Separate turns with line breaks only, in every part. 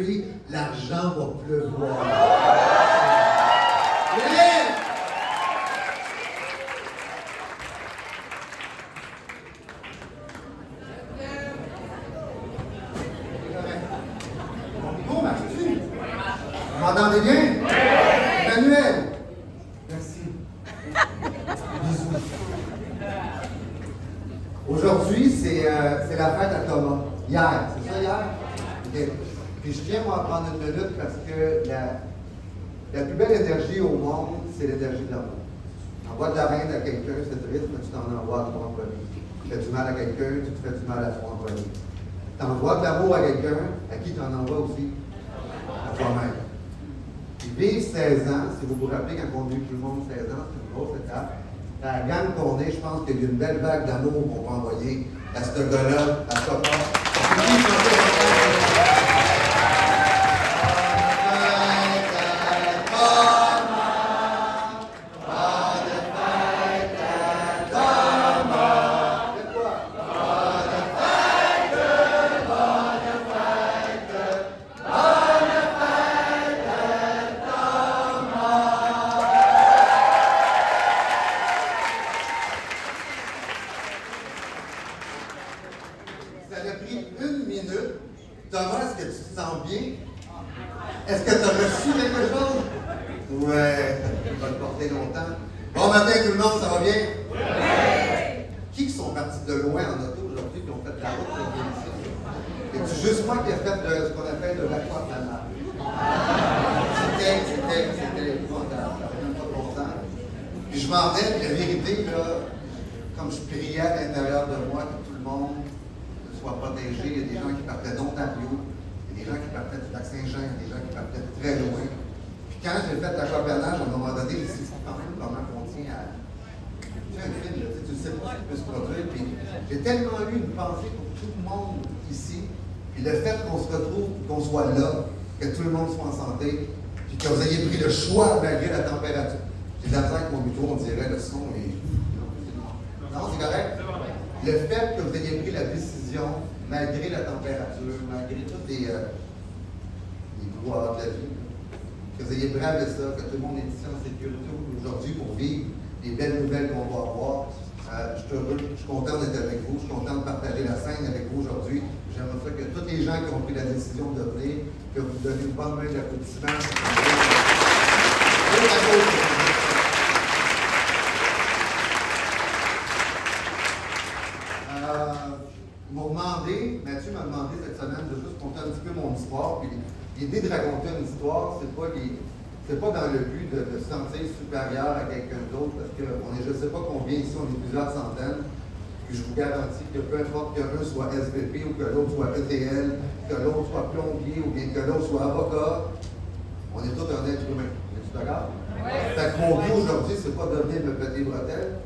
construit, l'argent va pleuvoir. Yeah! Bon, marche-tu? Vous m'entendez bien? Emmanuel! Merci. Bisous. Aujourd'hui, c'est la fête à Thomas. Hier, c'est ça hier? Okay. Puis je tiens à prendre une minute parce que la plus belle énergie au monde, c'est l'énergie de l'amour. Envoie de la reine à quelqu'un, c'est triste, mais tu t'en envoies à toi en premier. Tu fais du mal à quelqu'un, tu te fais du mal à toi en premier. Tu envoies de l'amour à quelqu'un, à qui tu en envoies aussi? À toi-même. Puis vivre 16 ans, si vous vous rappelez quand on a eu tout le monde 16 ans, c'est une grosse étape. La gang qu'on est, je pense qu'il y a une belle vague d'amour qu'on peut envoyer à ce gars-là, à ce papa. Ça a pris 1 minute. Thomas, est-ce que tu te sens bien? Est-ce que tu as reçu quelque chose? Ouais, ça va te porter longtemps. Bon matin tout le monde, ça va bien? Oui! Qui sont partis de loin en auto aujourd'hui qui ont fait de la route pour venir ici? C'est juste moi qui ai fait ce qu'on appelle de l'aquaplanage. C'était épouvantable. Ça n'avait même pas de bon sens. Puis je m'en vais, puis la vérité, là, comme je priais à l'intérieur de moi que tout le monde soit protégé. Il y a des gens qui partaient d'Ontario, il y a des gens qui partaient du lac Saint-Jean, il y a des gens qui partaient de très loin. Puis quand j'ai fait l'aquaplanage, à un moment donné, je me suis dit quand même comment on tient à. Tu sais, un film, là, tu sais pas ce qui peut se produire. Puis j'ai tellement eu une pensée pour tout le monde ici. Puis le fait qu'on se retrouve, qu'on soit là, que tout le monde soit en santé, puis que vous ayez pris le choix malgré la température. J'ai de la misère avec mon micro, on dirait le son et. Non, c'est correct? Le fait que vous ayez pris la décision, malgré la température, malgré toutes les couloirs de la vie, que vous ayez bravé ça, que tout le monde est ici en sécurité aujourd'hui pour vivre les belles nouvelles qu'on va avoir. Je suis heureux, je suis content d'être avec vous, je suis content de partager la scène avec vous aujourd'hui. J'aimerais ça que tous les gens qui ont pris la décision de venir, que vous donnez une bonne main d'applaudissement. Mathieu m'a demandé cette semaine de juste conter un petit peu mon histoire. Puis l'idée de raconter une histoire, c'est pas dans le but de se sentir supérieur à quelqu'un d'autre, parce qu'on est, je ne sais pas combien ici, on est plusieurs centaines. Puis je vous garantis que peu importe qu'un soit SVP ou que l'autre soit ETL, que l'autre soit plombier ou bien que l'autre soit avocat, on est tous un être humain. Es-tu d'accord? Oui. Fait que mon but aujourd'hui, c'est pas de venir me péter les bretelles,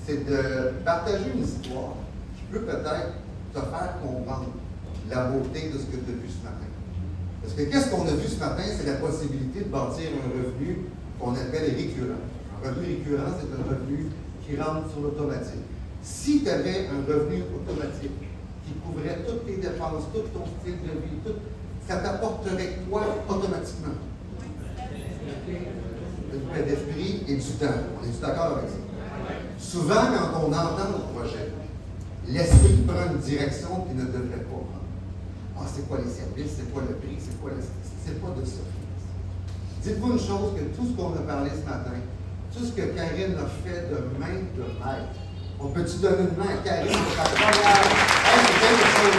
c'est de partager une histoire qui peut peut-être te faire comprendre la beauté de ce que tu as vu ce matin. Parce que qu'est-ce qu'on a vu ce matin? C'est la possibilité de bâtir un revenu qu'on appelle récurrent. Un revenu récurrent, c'est un revenu qui rentre sur l'automatique. Si tu avais un revenu automatique qui couvrait toutes tes dépenses, tout ton style de vie, tout, ça t'apporterait quoi automatiquement? Une paix d'esprit et du temps. On est d'accord avec ça? Souvent, quand on entend le projet, l'esprit prend une direction qu'il ne devrait pas prendre. Ah, c'est quoi les services, c'est quoi le prix, c'est quoi c'est pas de ça. Dites-vous une chose, que tout ce qu'on a parlé ce matin, tout ce que Karine a fait de main de maître, on peut-tu donner une main à Karine pour sa première? Hey, c'est quelque chose.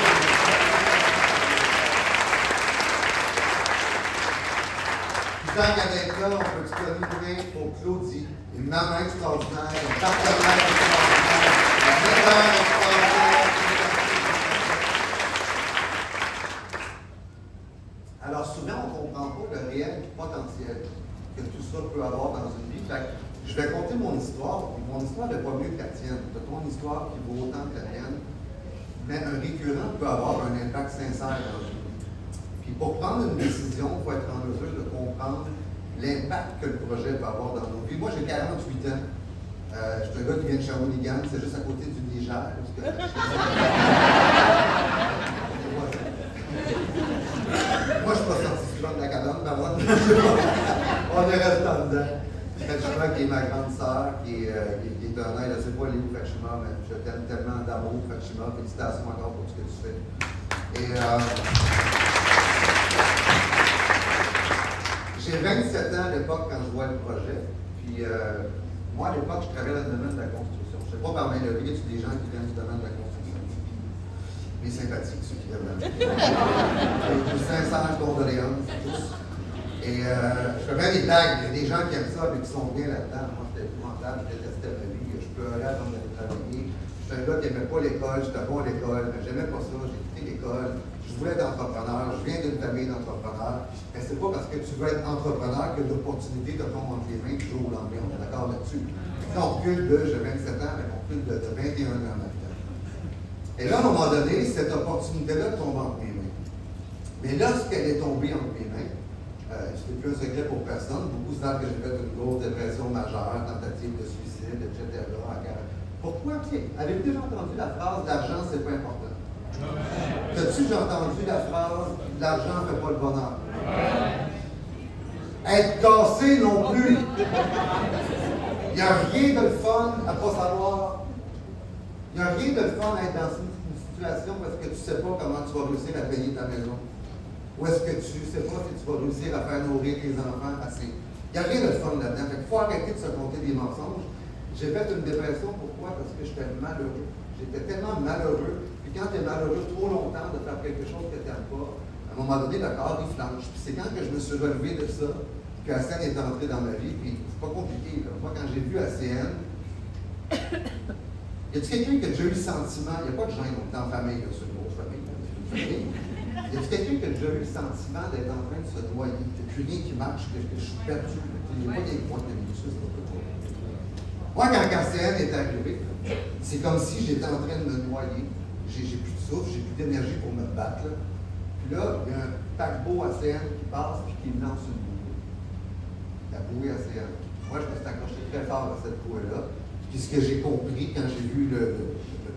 Puis tant qu'à être là, on peut-tu donner une main pour Claudie, une maman extraordinaire, un partenaire extraordinaire, un metteur extraordinaire. Alors souvent, on ne comprend pas le réel potentiel que tout ça peut avoir dans une vie. Fait que je vais conter mon histoire, puis mon histoire n'est pas mieux que la tienne. C'est ton histoire qui vaut autant que la tienne, mais un récurrent peut avoir un impact sincère dans une vie. Puis pour prendre une décision, il faut être en mesure de comprendre l'impact que le projet peut avoir dans nos vies. Moi, j'ai 48 ans. Je suis un gars qui vient de Shawinigan, c'est juste à côté du Niger. Moi, je ne suis pas sorti souvent de la cabane, par exemple. On est resté dedans. Fatima, qui est ma grande sœur, qui est un aide, je ne sais pas Léo Fatima, mais je t'aime tellement d'amour, Fatima. Félicitations encore pour ce que tu fais. Et j'ai 27 ans à l'époque quand je vois le projet. Puis moi, à l'époque, je travaillais dans le domaine de la construction. Je ne sais pas par main levée, il y a des gens qui viennent du domaine de la construction. Mes sympathiques, ceux qui viennent là. Les sincères condoléances, tous. Et je fais même des blagues. Il y a des gens qui aiment ça et qui sont bien là-dedans. Moi, j'étais épouvantable, je détestais ma vie. Je pleurais avant d'aller travailler. J'étais un gars qui n'aimait pas l'école, j'étais bon à l'école, mais j'aimais pas ça. J'ai quitté l'école. Je voulais être entrepreneur. Je viens d'une famille d'entrepreneurs. Mais c'est pas parce que tu veux être entrepreneur que l'opportunité te tombe entre les mains du jour au lendemain. On est d'accord là-dessus. Là, on recule j'ai 27 ans, mais on recule de 21 ans maintenant. Et là, à un moment donné, cette opportunité-là tombe entre mes mains. Mais lorsqu'elle est tombée entre mes mains, c'était plus un secret pour personne. Beaucoup savent que j'ai fait une grosse dépression majeure, tentative de suicide, etc. Pourquoi? Avez-vous déjà entendu la phrase « l'argent, c'est pas important ». As-tu déjà entendu la phrase « l'argent ne fait pas le bonheur ». Être cassé non plus. Il n'y a rien de le fun à ne pas savoir. Il n'y a rien de le fun à être dans une situation parce que tu ne sais pas comment tu vas réussir à payer ta maison. Ou est-ce que tu ne sais pas si tu vas réussir à faire nourrir tes enfants assez. Il n'y a rien de le fun là-dedans. Il faut arrêter de se compter des mensonges. J'ai fait une dépression, pourquoi? Parce que j'étais malheureux. J'étais tellement malheureux. Puis quand tu es malheureux trop longtemps de faire quelque chose que tu n'aimes pas, à un moment donné, le corps, il flanche. Puis c'est quand que je me suis relevé de ça que la scène est entrée dans ma vie. Puis c'est pas compliqué. Là. Moi, quand j'ai vu ACN, y a-t-il quelqu'un qui a déjà eu le sentiment, il n'y a pas de gêne, on est en famille, c'est une grosse famille, y a-t-il quelqu'un qui a déjà eu le sentiment d'être en train de se noyer, qu'il n'y a plus rien qui marche, que je suis perdu, il n'y a pas des points de vue, ça, c'est pas tout. Moi, quand ACN est arrivé, c'est comme si j'étais en train de me noyer, j'ai plus de souffle, j'ai plus d'énergie pour me battre, là. Puis là, il y a un paquebot ACN qui passe et qui me lance une bouée. La bouée ACN. Moi, je me suis accroché très fort à cette bouée-là. Puis ce que j'ai compris quand j'ai vu le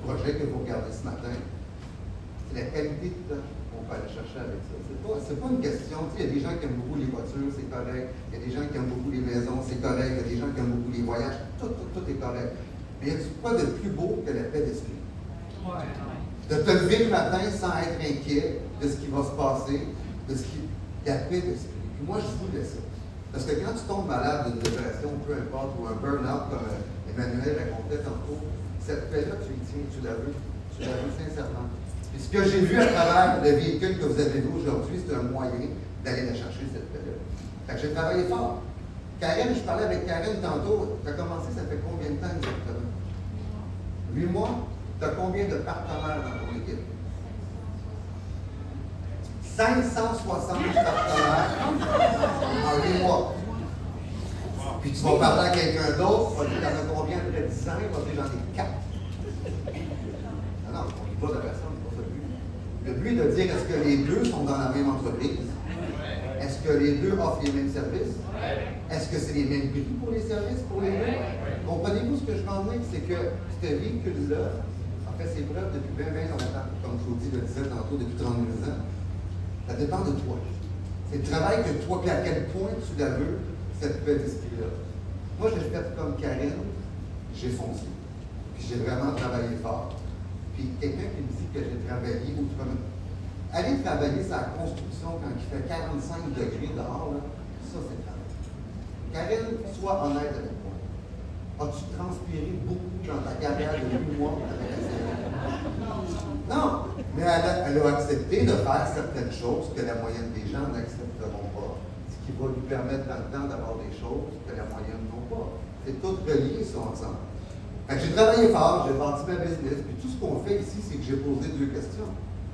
projet que vous regardez ce matin, c'est la qualité de temps qu'on peut aller chercher avec ça. C'est pas une question, tu sais, il y a des gens qui aiment beaucoup les voitures, c'est correct. Il y a des gens qui aiment beaucoup les maisons, c'est correct. Il y a des gens qui aiment beaucoup les voyages, tout est correct. Mais il y a quoi de plus beau que la paix d'esprit? De te lever le matin sans être inquiet de ce qui va se passer, de la paix d'esprit. Puis moi, je voulais ça. Parce que quand tu tombes malade d'une dépression, peu importe, ou un burn-out comme Emmanuel racontait tantôt, cette paix-là, tu y tiens, tu la veux sincèrement. Puis ce que j'ai vu à travers le véhicule que vous avez vu aujourd'hui, c'est un moyen d'aller la chercher, cette paix-là. Fait que j'ai travaillé fort. Karen, je parlais avec Karen tantôt, tu as commencé, ça fait combien de temps exactement? 8 mois? Tu as combien de partenaires dans ton équipe? 560 partenaires en 8 mois. Puis tu vas parler à quelqu'un d'autre, tu vas dire, t'en as combien après 10 ans? Il va dire, j'en ai 4. Non, on ne dit pas de personne, c'est pas ça le but. Le but est de dire, est-ce que les deux sont dans la même entreprise? Est-ce que les deux offrent les mêmes services? Est-ce que c'est les mêmes prix pour les services, pour les deux? Comprenez-vous ce que je veux en dire? C'est que ce véhicule-là a fait ses preuves depuis bien longtemps. Comme je vous dis, le disais tantôt, depuis 32 ans. Ça dépend de toi. C'est le travail que toi, puis à quel point tu la veux, cette paix d'esprit-là. Moi, je l'ai fait comme Karine, j'ai foncé. Puis j'ai vraiment travaillé fort. Puis quelqu'un qui me dit que j'ai travaillé autrement. Aller travailler sa construction quand il fait 45 degrés dehors, là, ça c'est travail. Karine, sois honnête avec moi. As-tu transpiré beaucoup dans ta carrière de 8 mois avec la série? Non, mais elle a accepté de faire certaines choses que la moyenne des gens n'accepteront pas, ce qui va lui permettre dans le temps d'avoir des choses que la moyenne n'ont pas. C'est tout relié, ça, ensemble. J'ai travaillé fort, j'ai bâti ma business, puis tout ce qu'on fait ici, c'est que j'ai posé 2 questions.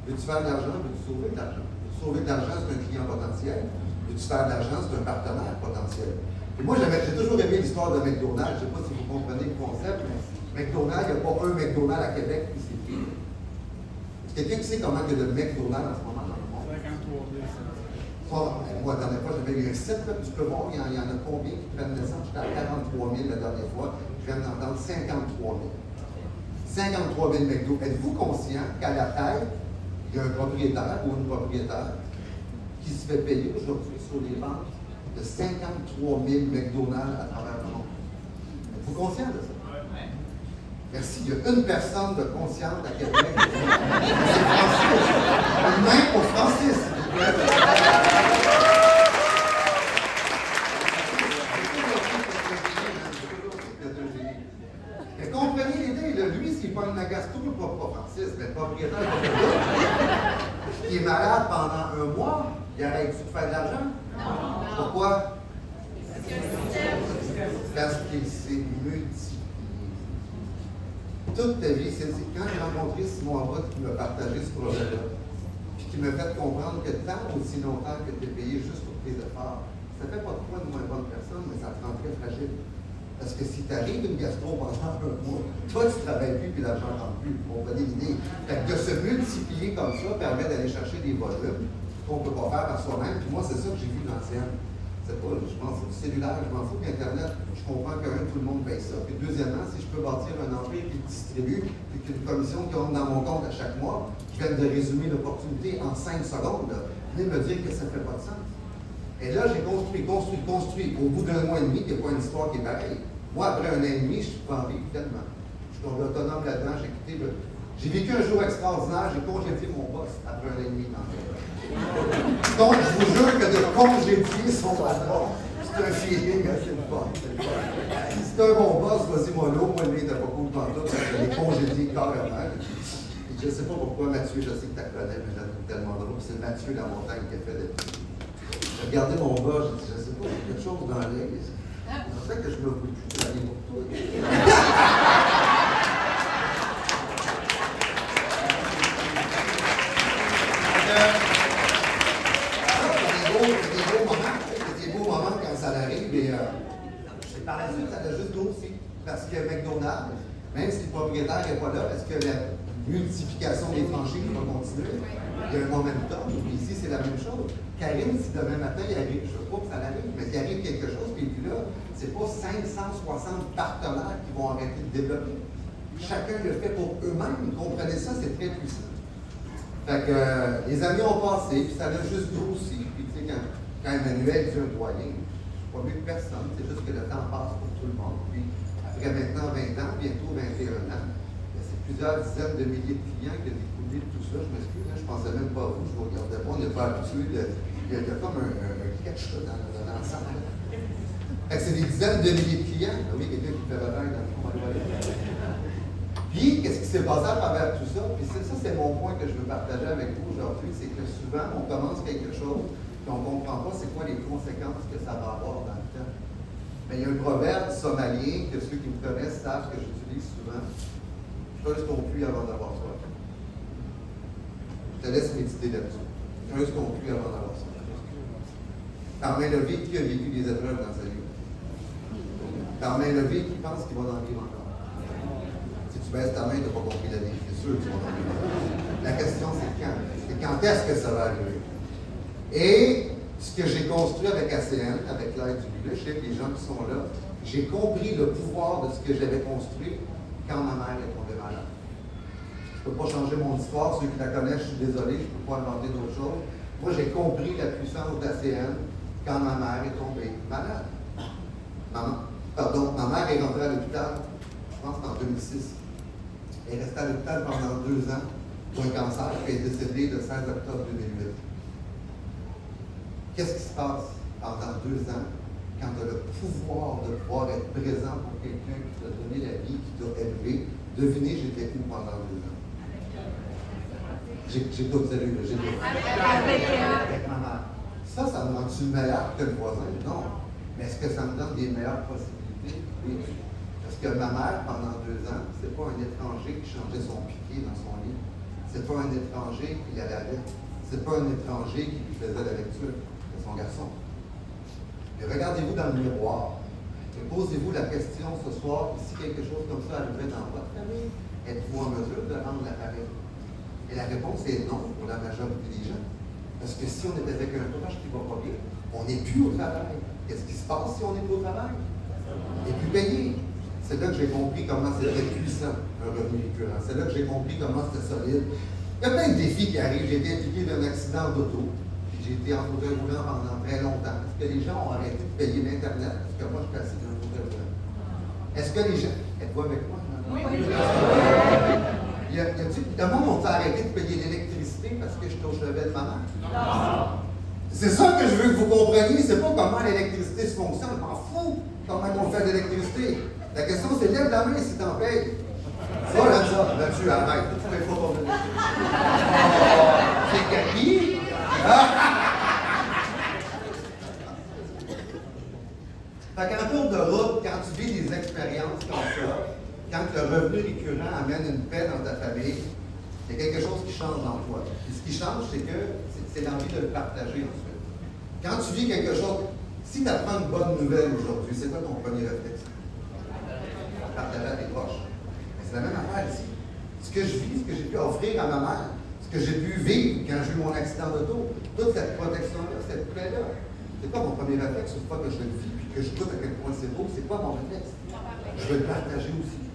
Veux-tu faire de l'argent? Veux-tu sauver de l'argent? Veux-tu sauver de l'argent, c'est un client potentiel. Veux-tu faire de l'argent, c'est un partenaire potentiel. Et moi, j'ai toujours aimé l'histoire de McDonald's. Je ne sais pas si vous comprenez le concept, mais McDonald's, il n'y a pas un McDonald's à Québec, puis c'est tout. Quelqu'un qui sait comment il y a de McDonald's en ce moment dans le monde? 53 000. Moi, la dernière fois, j'avais eu un site, là, tu peux voir, il y en a combien qui prennent naissance? J'étais à 43 000 la dernière fois. Je viens d'entendre 53 000. 53 000 McDo. Êtes-vous conscient qu'à la tête, il y a un propriétaire ou une propriétaire qui se fait payer aujourd'hui sur les ventes de 53 000 McDonald's à travers le monde. Êtes-vous conscient de ça? Merci. Il y a une personne de consciente à Québec. C'est Francis. Une main pour Francis, s'il vous plaît. Mais comprenez l'idée, là, lui, s'il pogne la gastro, pas Francis, mais le propriétaire qui est malade pendant un mois, il arrête-tu de faire de l'argent? Non. Pourquoi? Parce qu'il s'est multiplié. Toute ta vie, c'est quand j'ai rencontré Simon Abbott qui m'a partagé ce projet-là, puis qui m'a fait comprendre que tant aussi longtemps que tu es payé juste pour tes efforts, ça ne fait pas de toi une moins bonne personne, mais ça te rend très fragile. Parce que si tu arrives une gastro pendant un mois, toi tu ne travailles plus, puis l'argent ne rentre plus. Vous comprenez l'idée? Fait que de se multiplier comme ça permet d'aller chercher des volumes qu'on ne peut pas faire par soi-même. Puis moi, c'est ça que j'ai vu dans l'ancienne. C'est pas, je pense, c'est du cellulaire, je m'en fous qu'Internet, je comprends que tout le monde paye ça. Puis deuxièmement, si je peux bâtir un empire qui distribue, puis qu'une commission qui rentre dans mon compte à chaque mois, qui vient de résumer l'opportunité en 5 secondes, là, venez me dire que ça ne fait pas de sens. Et là, j'ai construit. Au bout d'un mois et demi, il n'y a pas une histoire qui est pareille. Moi, après un an et demi, je suis pas en vie tellement. Je suis tombé autonome là-dedans, j'ai vécu un jour extraordinaire, j'ai congédié mon boss après un an et demi dans le Donc, je vous jure que de congédier son patron, c'est un feeling assez fun. Si c'est un bon boss, vas-y mollo, moi lui, il n'était pas cool pantoute, je l'ai congédié carrément. Et je ne sais pas pourquoi Mathieu, je sais que tu la connais, mais je la trouve tellement drôle. C'est Mathieu la montagne qui a fait depuis. J'ai regardé mon boss, j'ai dit, je ne sais pas, il y a quelque chose dans l'œil. C'est vrai que je me veux plus travailler pour toi. Des beaux moments quand ça arrive et par la suite, ça a juste grossi. Parce que McDonald's, même si le propriétaire n'est pas là, est-ce que la multiplication des franchises va continuer? Il y a un momentum. Ici, c'est la même chose. Karine, si demain matin, il arrive, je ne sais pas que ça arrive, mais il arrive quelque chose, puis là, c'est pas 560 partenaires qui vont arrêter de développer. Chacun le fait pour eux-mêmes. Comprenez ça, c'est très puissant. Fait que les années ont passé, puis ça a juste grossi. Puis tu sais, quand Emmanuel dit un doyen, je ne suis pas mieux que personne, c'est juste que le temps passe pour tout le monde. Puis après maintenant 20 ans, bientôt 21 ans, c'est plusieurs dizaines de milliers de clients qui ont découlé de tout ça. Je m'excuse, je ne pensais même pas à vous, je ne vous regardais pas, on n'est pas habitué il y a comme un catch dans l'ensemble. Fait que c'est des dizaines de milliers de clients. Ah oui, quelqu'un qui fait la vague dans le fond. Puis, qu'est-ce qui s'est passé à travers tout ça? Puis ça, c'est mon point que je veux partager avec vous aujourd'hui, c'est que souvent, on commence quelque chose, puis on ne comprend pas c'est quoi les conséquences que ça va avoir dans le temps. Mais il y a un proverbe somalien que ceux qui me connaissent savent que j'utilise souvent. Creuse ton puits avant d'avoir soif. Je te laisse méditer là-dessus. Creuse ton puits avant d'avoir soif. Par main levée, qui a vécu des épreuves dans sa vie? Par main levée, qui pense qu'il va en vivre encore? Si tu baisses ta main, tu n'as pas compris la vie. C'est sûr que tu vas en vivre encore. La question, c'est quand? C'est quand est-ce que ça va arriver? Et ce que j'ai construit avec ACN, avec l'aide du leadership, les gens qui sont là, j'ai compris le pouvoir de ce que j'avais construit quand ma mère est tombée malade. Je ne peux pas changer mon histoire. Ceux qui la connaissent, je suis désolé, je ne peux pas inventer d'autres choses. Moi, j'ai compris la puissance d'ACN quand ma mère est tombée malade. Ma mère est rentrée à l'hôpital, je pense en 2006. Elle est restée à l'hôpital pendant 2 ans pour un cancer et est décédée le 16 octobre 2008. Qu'est-ce qui se passe pendant 2 ans quand tu as le pouvoir de pouvoir être présent pour quelqu'un qui t'a donné la vie, qui t'a élevé? Devinez, j'étais où pendant 2 ans? J'ai pas de sérieux, j'étais avec ma mère. Ça me rend-tu meilleur que le voisin? Non. Mais est-ce que ça me donne des meilleures possibilités? Oui. Parce que ma mère, pendant 2 ans, c'est pas un étranger qui changeait son piquet dans son lit. C'est pas un étranger qui la lavait. C'est pas un étranger qui lui faisait la lecture. C'est son garçon. Et regardez-vous dans le miroir. Et posez-vous la question ce soir, si quelque chose comme ça arrivait dans votre famille, êtes-vous en mesure de rendre l'appareil? Et la réponse est non pour la majorité des gens. Parce que si on est avec un proche qui ne va pas bien, on n'est plus au travail. Qu'est-ce qui se passe si on n'est plus au travail? On n'est plus payé. C'est là que j'ai compris comment c'était puissant, un revenu récurrent. C'est là que j'ai compris comment c'était solide. Il y a plein de défis qui arrivent. J'ai été impliqué d'un accident d'auto. j'ai été en fauteuil roulant pendant très longtemps. Est-ce que les gens ont arrêté de payer l'Internet? Parce que moi, je suis assis dans un fauteuil roulant. Est-ce que les gens... Êtes-vous avec moi? Oui. Le monde a arrêté de payer l'électricité parce que je touche le bel de ma mère? Non. C'est ça que je veux que vous compreniez. C'est pas comment l'électricité se fonctionne. Je m'en fous comment on fait l'électricité. La question, c'est lève la main si t'en payes. Ça, là-dessus, arrête. Tu fais pas ton électricité. C'est capi. Fait qu'en tour de route, quand tu vis des expériences comme ça, quand le revenu récurrent amène une paix dans ta famille, il y a quelque chose qui change en toi. Et ce qui change, c'est que c'est l'envie de le partager ensuite. Quand tu vis quelque chose, si tu apprends une bonne nouvelle aujourd'hui, c'est quoi ton premier réflexe? Partager à tes proches. Mais c'est la même affaire ici. Ce que je vis, ce que j'ai pu offrir à ma mère, ce que j'ai pu vivre quand j'ai eu mon accident d'auto, toute cette protection-là, cette paix-là, c'est quoi mon premier réflexe une fois que je le vis et que je goûte à quel point c'est beau? C'est quoi mon réflexe? Je veux le partager aussi.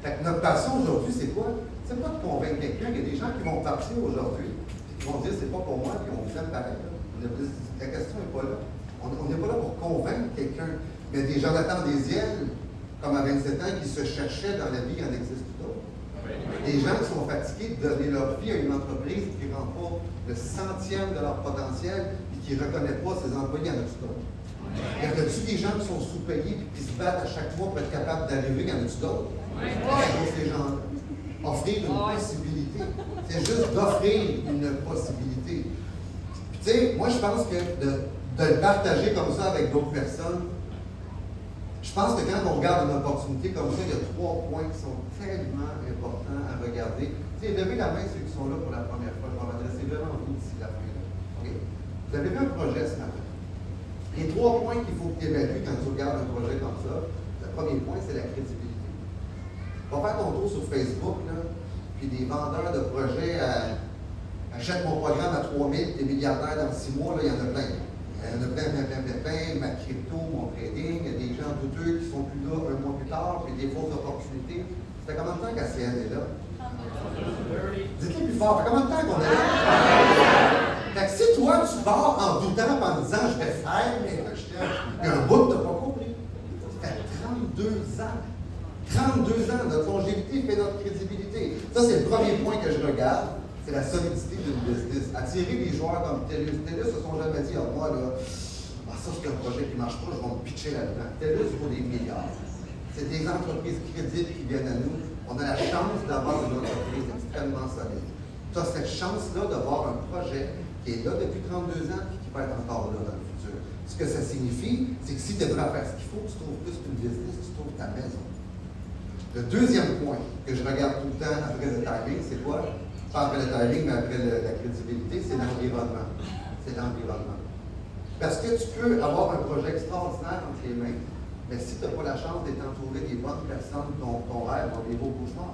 Fait que notre passion aujourd'hui, c'est quoi? C'est pas de convaincre quelqu'un. Il y a des gens qui vont partir aujourd'hui et qui vont dire c'est pas pour moi, puis on vous aime pareil. La question n'est pas là. On n'est pas là pour convaincre quelqu'un. Mais des gens d'Ardennes, comme à 27 ans, qui se cherchaient dans la vie, il en existe d'autres. Des gens qui sont fatigués de donner leur vie à une entreprise qui ne rend pas le centième de leur potentiel et qui ne reconnaît pas ses employés en d'autres. Y en a-tu des gens qui sont sous-payés et qui se battent à chaque mois pour être capables d'arriver? Y en a-tu d'autres? Ces gens-là. Offrir une possibilité. C'est juste d'offrir une possibilité. Puis, tu sais, moi, je pense que de le partager comme ça avec d'autres personnes, je pense que quand on regarde une opportunité comme ça, il y a 3 points qui sont tellement importants à regarder. Tu sais, levez la main ceux qui sont là pour la première fois. Je vais m'adresser vraiment à vous d'ici la fin. Okay? Vous avez vu un projet ce matin. Les 3 points qu'il faut que tu évalues quand tu regardes un projet comme ça, le premier point, c'est la crédibilité. Va faire ton tour sur Facebook, là, puis des vendeurs de projets achètent mon programme à 3 000, t'es milliardaire dans 6 mois, là, il y en a plein. Il y en a plein, ma crypto, mon trading, il y a des gens douteux qui sont plus là un mois plus tard, puis des fausses opportunités. Ça fait combien de temps qu'ACN est là? Dites-le plus fort, ça fait combien de temps qu'on est là? Fait que si toi, tu pars en doutant, en disant je vais faire, mais là, il y a un bout que tu n'as pas compris. Ça fait 32 ans. 32 ans, notre longévité fait notre crédibilité. Ça, c'est le premier point que je regarde. C'est la solidité d'une business. Attirer des joueurs comme TELUS. TELUS se sont jamais dit, ah, moi, là, ça, c'est un projet qui ne marche pas, je vais me pitcher là-dedans. TELUS vaut des milliards. C'est des entreprises crédibles qui viennent à nous. On a la chance d'avoir une entreprise extrêmement solide. Tu as cette chance-là d'avoir un projet qui est là depuis 32 ans et qui va être encore là dans le futur. Ce que ça signifie, c'est que si tu es prêt à faire ce qu'il faut, tu trouves plus qu'une business, tu trouves ta maison. Le deuxième point que je regarde tout le temps après le timing, c'est quoi? Pas après le timing, mais après la crédibilité, c'est l'environnement. C'est l'environnement. Parce que tu peux avoir un projet extraordinaire entre les mains, mais si tu n'as pas la chance d'être entouré des bonnes personnes, ton rêve va vivre au cauchemar.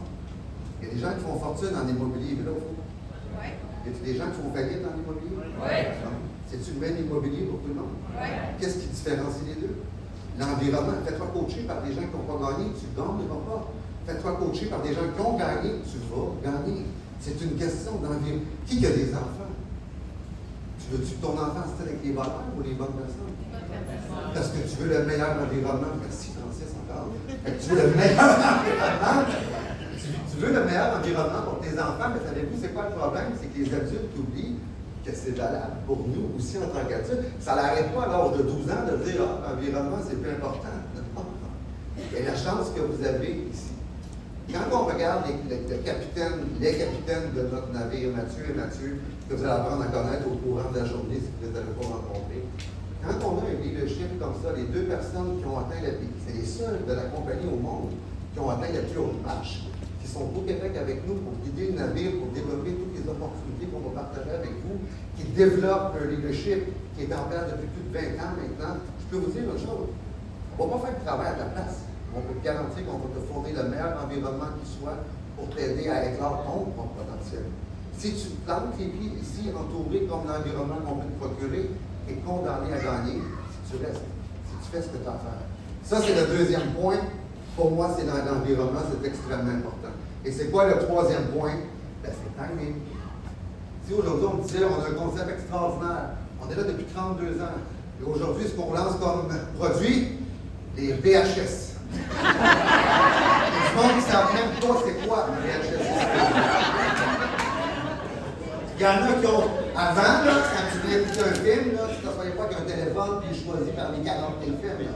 Il y a des gens qui font fortune en immobilier, mais là, oui. Y a-t-il des gens qui font faillite en immobilier? Oui. C'est-tu le même immobilier pour tout le monde? Oui. Qu'est-ce qui différencie les deux? L'environnement. Fais-toi coacher par des gens qui n'ont pas gagné, tu gagneras pas. Fais-toi coacher par des gens qui ont gagné, tu vas gagner. C'est une question d'environnement. Qui a des enfants? Tu veux-tu que ton enfant soit avec les valeurs ou les bonnes personnes? Parce que tu veux le meilleur environnement. Merci Francis encore. Tu veux le meilleur environnement. Tu veux le meilleur environnement pour tes enfants, mais savez-vous, c'est quoi le problème? C'est que les adultes oublient que c'est valable pour nous aussi en tant qu'adultes. Ça n'arrête pas à l'âge de 12 ans de dire ah, l'environnement, c'est plus important. Et la chance que vous avez ici. Quand on regarde les capitaines de notre navire, Mathieu et Mathieu, que vous allez apprendre à connaître au courant de la journée si vous ne les avez pas rencontrés, quand on a un leadership comme ça, les 2 personnes qui ont atteint c'est les seuls de la compagnie au monde qui ont atteint la plus haute marche, qui sont au Québec avec nous pour guider le navire, pour développer toutes les opportunités qu'on va partager avec vous, qui développent un leadership qui est en place depuis plus de 20 ans maintenant. Je peux vous dire une chose, on ne va pas faire le travail à ta place. On peut te garantir qu'on va te fournir le meilleur environnement qui soit pour t'aider à éclore ton potentiel. Si tu plantes tes pieds ici, entouré comme l'environnement qu'on peut te procurer, tu es condamné à gagner si tu restes, si tu fais ce que tu as à faire. Ça, c'est le deuxième point. Pour moi, c'est dans l'environnement, c'est extrêmement important. Et c'est quoi le troisième point? Ben, c'est le timing. Si aujourd'hui on me disait on a un concept extraordinaire, On est là depuis 32 ans. Et aujourd'hui, ce qu'on lance comme produit, les VHS. Il y a du monde qui ne savent même pas c'est quoi un VHS. Il y en a qui ont, avant, là, quand tu voulais écouter un film, là, tu ne t'assoyais pas qu'un téléphone puis choisi parmi 40 téléfilms.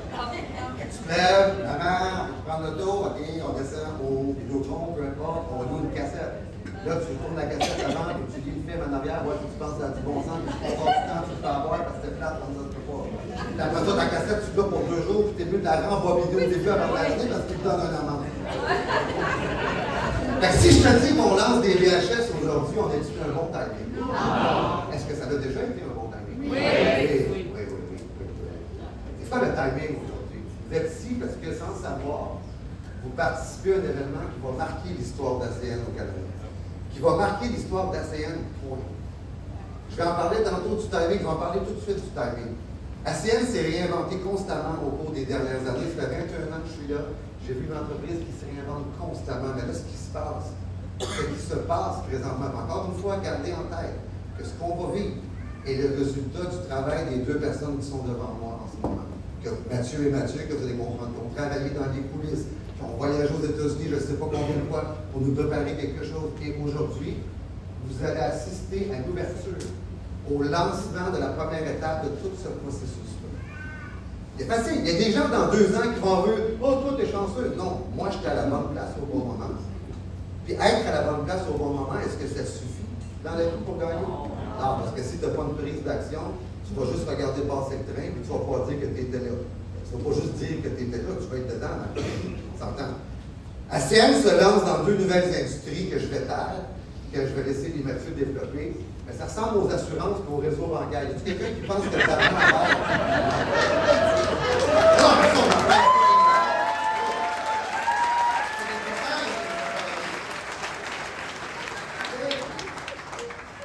Tu te lèves, maman, tu prends l'auto, ok, on descend au Vidéotron, peu importe, on loue une cassette. Là, tu tournes la cassette avant et tu lis le film en arrière, ouais, tu penses à du bon sens, puis tu passes du temps, tu te fais avoir parce que c'est plate, comme ça, tu peux pas. Puis après ça, ta cassette, tu l'as pour 2 jours, puis t'es mieux de la rembobiner au début avant de la jeter parce qu'il te donne un amende. Fait que si je te dis qu'on lance des VHS aujourd'hui, on est-tu un bon timing? Est-ce que ça a déjà été un bon timing? Oui. C'est quoi le timing aujourd'hui? Vous êtes ici parce que sans savoir, vous participez à un événement qui va marquer l'histoire d'ACN au Canada. Qui va marquer l'histoire d'ACN, point. Je vais en parler tantôt du timing, je vais en parler tout de suite du timing. ACN s'est réinventé constamment au cours des dernières années. Ça fait 21 ans que je suis là. J'ai vu une entreprise qui se réinvente constamment. Mais là, ce qui se passe présentement, encore une fois, gardez en tête que ce qu'on va vivre est le résultat du travail des 2 personnes qui sont devant moi en ce moment. Que Mathieu et Mathieu, que vous allez comprendre, qui ont travaillé dans les coulisses, qui ont voyagé aux États-Unis, je ne sais pas combien de fois, pour nous préparer quelque chose. Et aujourd'hui, vous allez assister à l'ouverture, au lancement de la première étape de tout ce processus-là. C'est facile. Il y a des gens dans 2 ans qui vont dire « Oh, toi, t'es chanceux. » Non, moi, j'étais à la bonne place au bon moment. Puis être à la bonne place au bon moment, est-ce que ça suffit dans la vie pour gagner? Non, parce que si tu n'as pas une prise d'action, tu vas juste regarder passer le train et tu ne vas pas dire que tu étais là. Tu ne vas pas juste dire que tu étais là, tu vas être dedans. S'entend? ACN se lance dans 2 nouvelles industries que je vais taire, que je vais laisser les Mathieu développer. Mais ça ressemble aux assurances et au réseau bancaire. Y a quelqu'un qui pense que ça va faire? Non, mais ça, on va faire.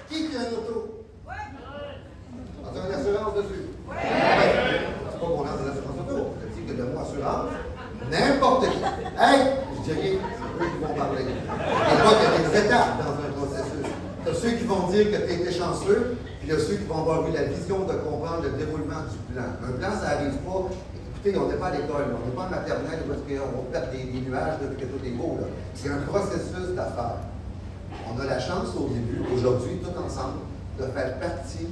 Qui a une auto? Oui. On a une assurance dessus? Oui. C'est pas qu'on lance des assurances auto. Je dis que le mot assurance, n'importe qui. Hey, je dirais, c'est eux qui vont parler. Et pas qu'il y a des étapes dans un processus. Il y a ceux qui vont dire que tu as été chanceux, puis il y a ceux qui vont avoir eu la vision de comprendre le déroulement du plan. Un plan, ça n'arrive pas. Écoutez, on n'est pas à l'école, on n'est pas en maternelle parce qu'on pète des nuages depuis que tout est beau. C'est un processus d'affaires. On a la chance au début, aujourd'hui, tout ensemble, de faire partie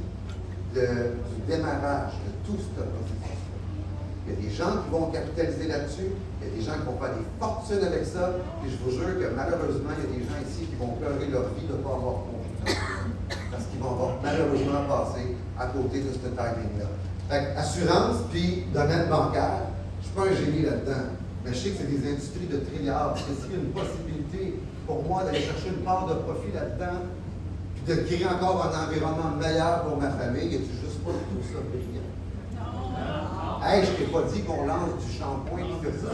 du démarrage de tout ce processus. Il y a des gens qui vont capitaliser là-dessus, il y a des gens qui vont faire des fortunes avec ça, et je vous jure que malheureusement, il y a des gens ici qui vont pleurer leur vie de ne pas avoir confiance, parce qu'ils vont malheureusement passer à côté de ce timing-là. Fait assurance puis domaine bancaire, je ne suis pas un génie là-dedans, mais je sais que c'est des industries de trilliards, parce que s'il y a une possibilité pour moi d'aller chercher une part de profit là-dedans, puis de créer encore un environnement meilleur pour ma famille, et tu juste pas tout ça brillant. Hey, je t'ai pas dit qu'on lance du shampoing qui fait ça.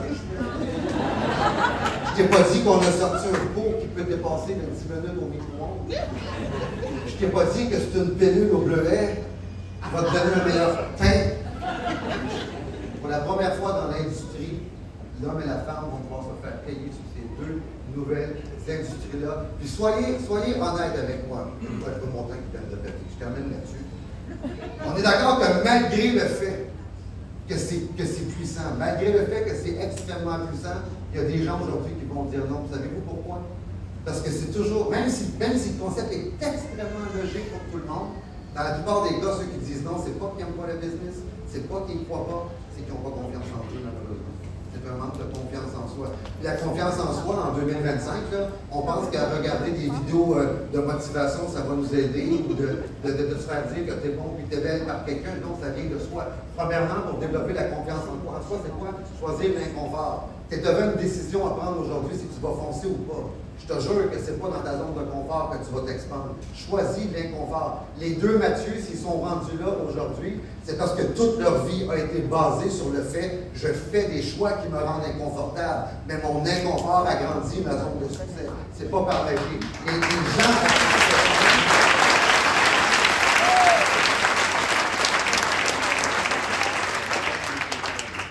Je t'ai pas dit qu'on a sorti un pot qui peut dépasser de 10 minutes au micro-ondes. Je t'ai pas dit que c'est une pilule au bleuet qui va te donner un meilleur teint. Pour la première fois dans l'industrie, l'homme et la femme vont pouvoir se faire payer sur ces 2 nouvelles industries-là. Puis soyez honnêtes avec moi. Je veux mon temps qui vient de péter. Je termine là-dessus. On est d'accord que malgré le fait que c'est puissant, malgré le fait que c'est extrêmement puissant, il y a des gens aujourd'hui qui vont dire non. Vous savez-vous pourquoi? Parce que c'est toujours, même si le concept est extrêmement logique pour tout le monde, dans la plupart des cas, ceux qui disent non, c'est pas qu'ils n'aiment pas le business, c'est pas qu'ils ne croient pas, c'est qu'ils n'ont pas confiance en eux, malheureusement. C'est un manque de confiance en soi. Puis la confiance en soi, en 2025, là, on pense qu'à regarder des vidéos de motivation, ça va nous aider, ou de se faire dire que tu es bon et que tu es belle par quelqu'un. Non, ça vient de soi. Premièrement, pour développer la confiance en soi, c'est quoi? Choisir l'inconfort. Tu avais une décision à prendre aujourd'hui si tu vas foncer ou pas. Je te jure que ce n'est pas dans ta zone de confort que tu vas t'expandre. Choisis l'inconfort. Les 2 Mathieu, s'ils sont rendus là aujourd'hui, c'est parce que toute leur vie a été basée sur le fait je fais des choix qui me rendent inconfortable. Mais mon inconfort agrandit ma zone de succès. C'est pas par magie. Les gens.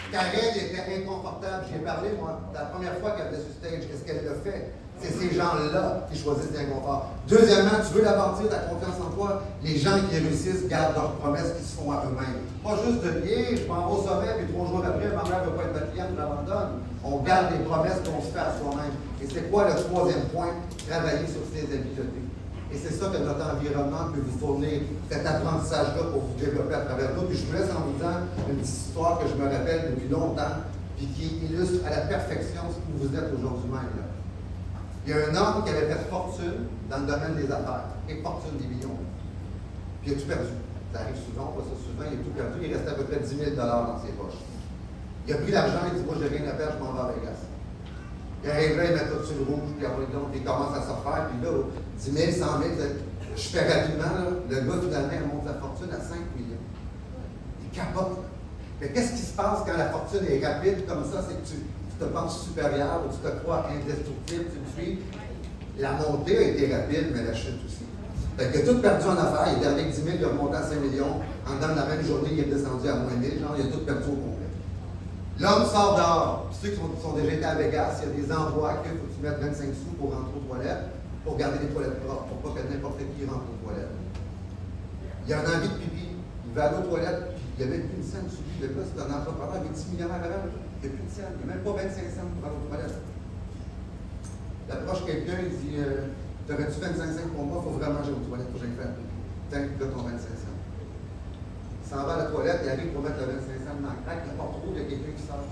Karel était inconfortable. J'ai parlé, moi, la première fois qu'elle était sur stage. Qu'est-ce qu'elle a fait? C'est ces gens-là qui choisissent l'inconfort. Deuxièmement, tu veux l'aventure, ta confiance en toi. Les gens qui réussissent gardent leurs promesses qui se font à eux-mêmes. Pas juste de dire, je m'en vais au sommet, puis 3 jours après, ma mère ne veut pas être ma cliente, je l'abandonne. On garde les promesses qu'on se fait à soi-même. Et c'est quoi le troisième point? Travailler sur ses habiletés. Et c'est ça que notre environnement peut vous fournir, cet apprentissage-là pour vous développer à travers nous. Puis je vous laisse en vous disant une petite histoire que je me rappelle depuis longtemps, puis qui illustre à la perfection ce que vous êtes aujourd'hui même. Là. Il y a un homme qui avait fait fortune dans le domaine des affaires, et fortune des millions. Puis il a tout perdu. Ça arrive souvent, pas ça souvent, il a tout perdu. Il restait à peu près 10 000 dans ses poches. Il a pris l'argent, il dit, moi, j'ai rien à faire, je m'en vais à Vegas. Il arrive là, il met tout sur le rouge, puis après, donc, il commence à se refaire, puis là, 10 000, 100 000, je fais rapidement, là, le gars, finalement, il monte sa fortune à 5 millions. Il capote. Mais qu'est-ce qui se passe quand la fortune est rapide comme ça? C'est que tu te penses supérieur ou tu te crois indestructible, tu me suis. La montée a été rapide, mais la chute aussi. Fait qu'il a tout perdu en affaires, il était avec 10 000, il est remonté à 5 millions. En dedans de la même journée, il est descendu à moins 1000, genre, il a tout perdu au complet. L'homme sort dehors. Ceux qui sont déjà été à Vegas, il y a des endroits qu'il faut que tu mettes 25 sous pour rentrer aux toilettes, pour garder les toilettes propres, pour pas que n'importe qui rentre aux toilettes. Il a envie de pipi, il va aller aux toilettes, puis il n'y avait plus une scène sur lui. Le gars, c'est un entrepreneur avec 10 millionnaires à l'heure, il n'y a plus de scène, il n'y a même pas 25 cents pour aller aux toilettes. Il approche quelqu'un, il dit t'aurais-tu 25 cents pour moi, il faut vraiment que j'aille aux toilettes, faut que j'aille faire pipi. Tiens, là, ton 25 cents. Il s'en va à la toilette, il arrive pour mettre le 25 cents dans le crack, il n'y a pas trop, il y a quelqu'un qui sort.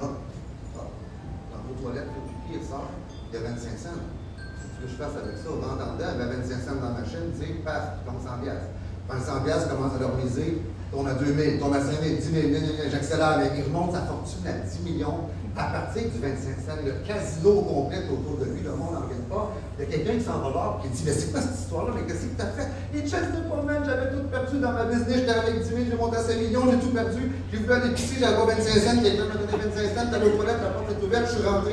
Dans vos toilettes, il fait pipi, il sort, il y a 25 cents. Qu'est-ce que je fasse avec ça? Au vendant, il y avait 25 cents dans la machine, tu sais, paf, comme 100 piastres. Quand 100 piastres commence à leur miser, tombe à 2 000, tombe à 5 000, 10 000, j'accélère, mais il remonte sa fortune à 10 millions à partir du 25 cents. Le casino complet autour de lui, le monde n'en regarde pas. Il y a quelqu'un qui s'en va voir et qui dit mais c'est quoi cette histoire-là? Mais qu'est-ce que tu as fait? Les chaises de man, j'avais tout perdu dans ma business, j'étais avec 10 000, j'ai monté à 5 millions, j'ai tout perdu. J'ai voulu aller pisser, j'avais pas 25 cents, quelqu'un m'a donné 25 cents, t'allais aux toilettes, la porte est ouverte, je suis rentré,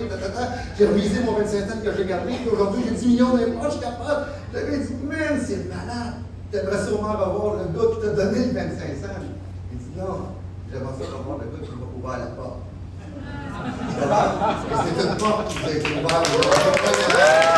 j'ai remisé mon 25 cents que j'ai gardé, puis aujourd'hui j'ai 10 millions dans les poches, je suis capable. J'avais dit, man, c'est malade. T'aimerais sûrement revoir le gars qui t'a donné le 25 cents. Il dit non, j'aimerais ça revoir le gars qui m'a ouvert la porte. C'est une porte qui vous a été ouverte.